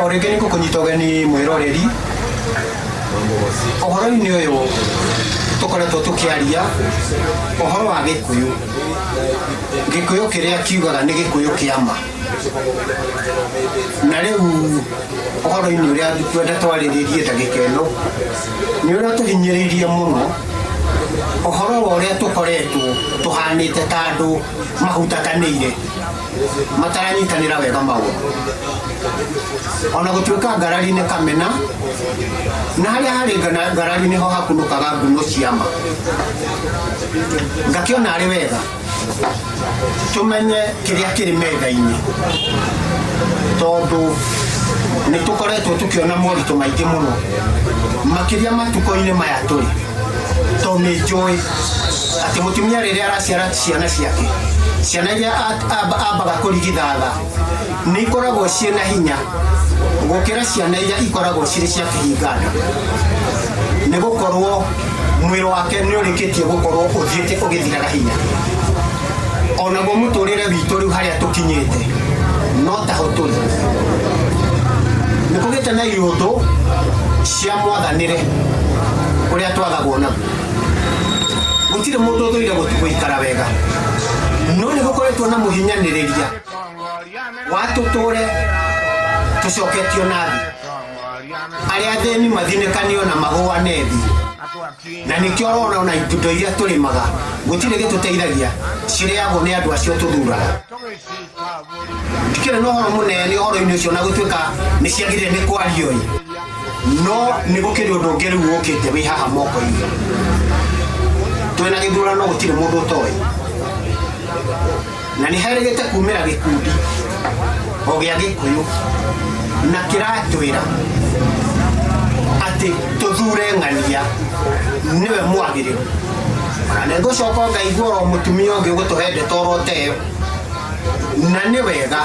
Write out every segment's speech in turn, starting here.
Orege niko kunyitogeni mwiroreri ohoro-ini uyu tukoretwo tukiaria ohoro wa Gikuyu. Gikuyu kiria kiugaga ni Gikuyu kiama na riu ohoro-ini uria twende twariririe ndagika ino ni uria tuhinyiriirie muno ohoro wa uria tukoretwo tuhanite ta andu mahutakanire mataranyitanira wega maundu ona gutuika ngarari-ini kamena na haria hari ngarari-ini ho hakunukaga nguno ciama ngakiona ari wega tumenye kiria kiri metha-ini tondu ni tukoretwo tukiona moritu maingi muno makiria matuko-ini maya turi to ni njui ati mutumia riria araciara ciana ciake ciana iria ambaga kurigithatha ni ikoragwo ciina hinya gukira ciana iria ikoragwo ciri cia kihingana ni gukorwo mwiri wake ni urikitie gukorwo uthiite ugithiraga hinya onaguo muturire witu riu haria tukinyite no taho turi ni kugite na iundu cia mwathanire uria twathagwo naguo gutire mundu uthuire guikara wega no ni gukoretwo na muhinyaniriria watuture tucoketio nathi aria theni mathinekanio na magua nethi na nikio rona ona indo iria turimaga gutire gituteithagia cireagwo ni andu acio tuthuraga ndikire no horo munene horo-ini ucio na gutuika ni ciagire ni kwario no ni gukiri undu ungi riu ukite wi haha moko-ini twina githurano gutire mundu utoi na ni herigite kumira gikundi o gia Gikuyu na kiratwira ati tuthure ng'ania niwe mwagiriru na nego coka ngaigua ro mutumia ungi gutuhende torote na ni wega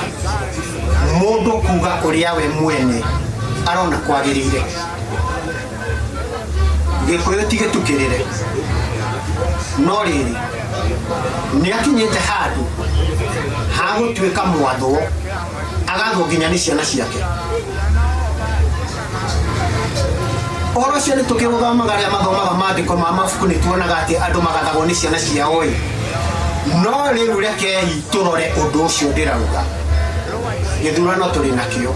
mundu kuga uria we mwene arona kwagirire Gikuyu tigitukirire no riri ni akinyite handu hagutuika mwathwo agathwo nginya ni ciana ciake ohoro cio ni tukiguthomaga aria mathomaga mandiko ma mabuku ni tuonaga ati andu magathagwo ni ciana ciao no riu rekei turore undu ucio ndirauga githurano turi nakio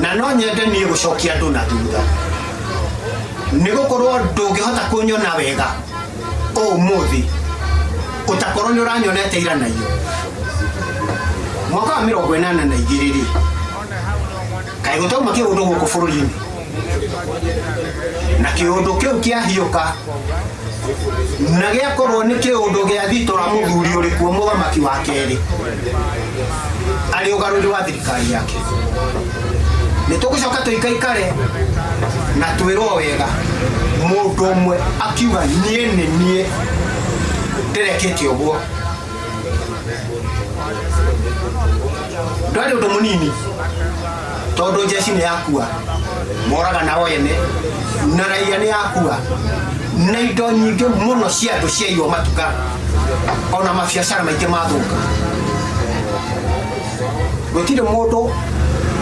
na no nyende nie gucokia andu na thutha ni gukorwo ndungihota kunyona wega umuthi utakorwo ni uranyonete ira nayo mwaka wa 82 kai gutauma kiundu guku bururi-ini na kiundu kiu kiahiuka na giakorwo ni kiundu gia thitora muthuri uri kuo muthamaki wa keri ari ugaruri wa thirikari yake ni tugucoka tuikaikare na twirwo wega mundu umwe akiuga nie ndirekete uguo ndwari undu munini tondu jeshi ni yakua moraga nao ene na raia ni yakua na indo nyingi muno cia andu ciaiywo matuka ona mabiacara maingi mathuka gutire mundu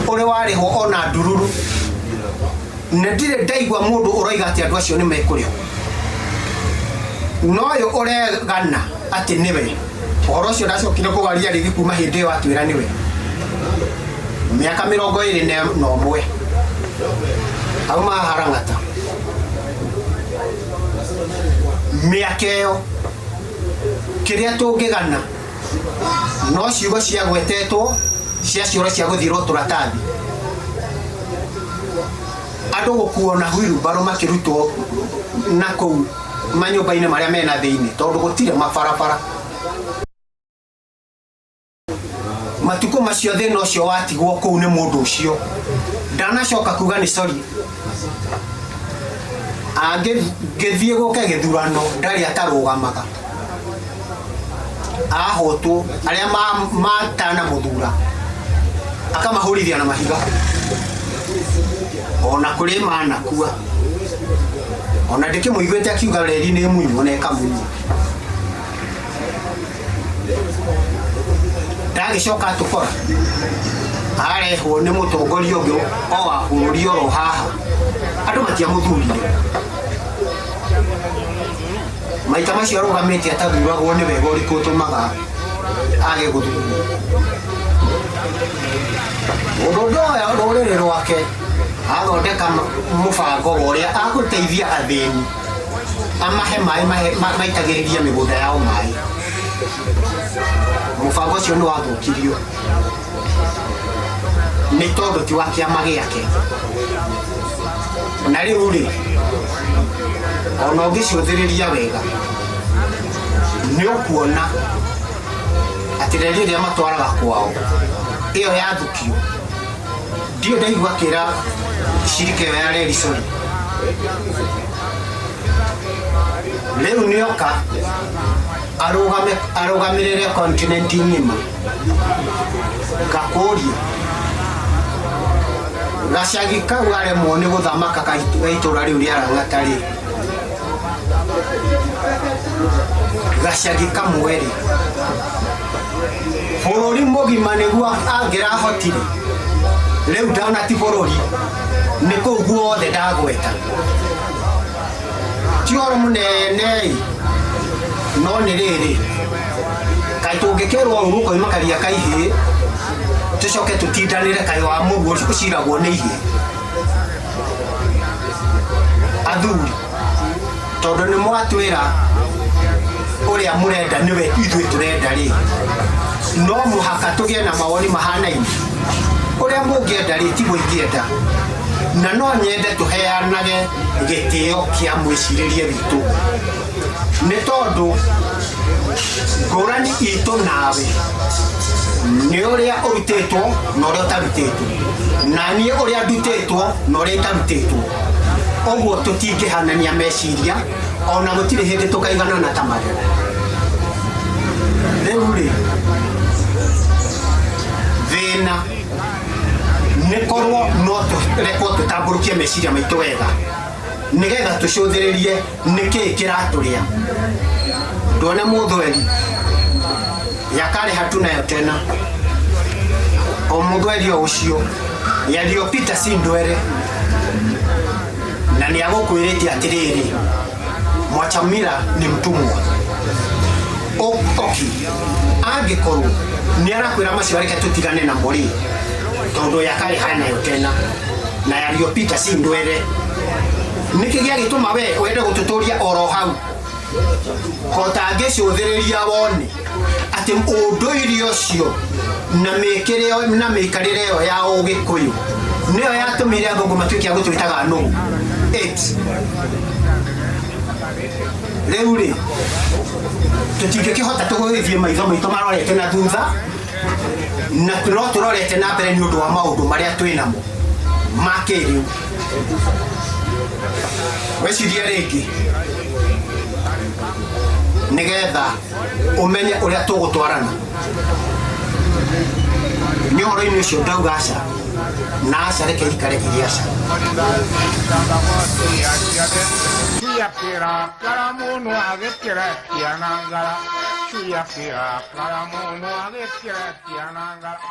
uri warihwo ona ndururu na ndire ndaigua mundu uroiga ati andu acio ni mekurio no yo uregana ati niwe ohoro cio ndacokire kugaria rigi kuma hindi iyo atwira niwe miaka 21 auma harangata miaka iyo kiria tungigana no ciugo cia gwetetwo cia cioro cia guthirwo turatathi andu gukuona hwiru baro makirutwo na kou manyumba-ini maria mena thiini tondu gutire mabarabara matuko macio thina ucio watigwo kou ni mundu ucio ndanacoka kuga ni sorry angithie guke githurano ndari atarugamaga ahotwo aria matana muthura akamahurithia na mahiga ona kuri manakua ona ndikimuiguite akiuga reri ni munyu na ekamunyu ndagicoka tukora ari arehwo nĩ mũtongoria ũngĩ o wa bũrũri oro haha andũ matiamũthurire maita macio arũgamĩte atathuragwo nĩ wega ũrĩkũ ũtũmaga age gũthurwo ũndũ ũyũ rũrĩrĩ rwake athondeka mũbango wa ũrĩa agũteithia athĩni amahe maĩ maitagĩrĩria mĩgũnda yao maĩ mũbango ũcio nĩ wathũkirio nĩ tondũ ti wa kĩama gĩake na rĩu rĩ ona ũngĩcũthĩrĩria wega nĩ ũkuona atĩ rĩrĩa matwaraga kwao ĩyo yathukio ndio ndaigua kĩra shirika ya Redison leo nĩoka arũgamĩrĩre continent ng'ima gakũria gacagi kau aremwo nĩ gũthamaka gaitũra rĩu rĩarang'ata rĩ gacagi kamwe rĩ bũrũri mũgima nĩguo angĩrahotire rĩu ndana ti bũrũri nĩ kũu guothe ndagweta ti ũhoro mũnene no nĩ rĩrĩ kaĩ tũngĩkerwo ũguo koimakaria kaihĩ tũcoke tũtindanĩre kaĩ wa mũguo ũciragwo nĩ ihĩ athuri tondũ nĩ mwatwĩra ũrĩa mũrenda nĩwe ithuĩ tũrenda rĩ no mũhaka tũgĩe na mawoni mahanaine ũrĩa mũngĩenda rĩ tiguo ingĩenda na no nyende tũheanage gĩtĩo kĩa mwĩcirĩrie witũ nĩ tondũ ngũrani itũ nawe nĩ ũrĩa ũrutĩtwo na ũrĩa ũtarutĩtwo na niĩ ũrĩa ndutĩtwo na ũrĩa itarutĩtwo ũguo tũtingĩhanania meciria ona gũtirĩ hĩndĩ tũkaiganana ta marĩa rĩu rĩ thĩna nĩ korwo no tũrekwo tũtambũrũkie meciria maitũ wega nĩgetha tũcũthĩrĩrie nĩkĩĩ kĩratũrĩa ndwone mũthweri yakare hatunayo tena o mũthweri o ũcio yaliyopita si ndwere na nĩagũkwĩrĩte atĩrĩrĩ Mwachamila ni mtumwa oki angĩkorwo nĩarakwĩra macio areke tũtigane na mbũri tondũ yakare hanayo tena na yaliyopita si ndwere nĩkĩ gĩagĩtũma we wende gũtũtũria oro hau kotangĩcũthĩrĩria wone atĩ ũndũire ũcio na mĩikarĩre ĩyo ya ũgĩkũyũ nĩyo yatũmire athũngũ matuĩke a gũtwĩtaga nũgũ rĩu rĩ tũtingĩkĩhota tũgũgĩthiĩ maitho maitũ marorete na thutha na no tũrorete na mbere nĩ ũndũ wa maũndũ marĩa twĩnamo ma kĩrĩu weciria rĩngĩ nĩgetha ũmenye ũrĩa tũgũtwarana nĩ ũhoro-inĩ ũcio ndauga aca na aca reke ikare irĩ aca Chuyakĩra karamuno agĩkĩra ciana ngara Chuyakĩra karamuno agĩkĩra ciana ngara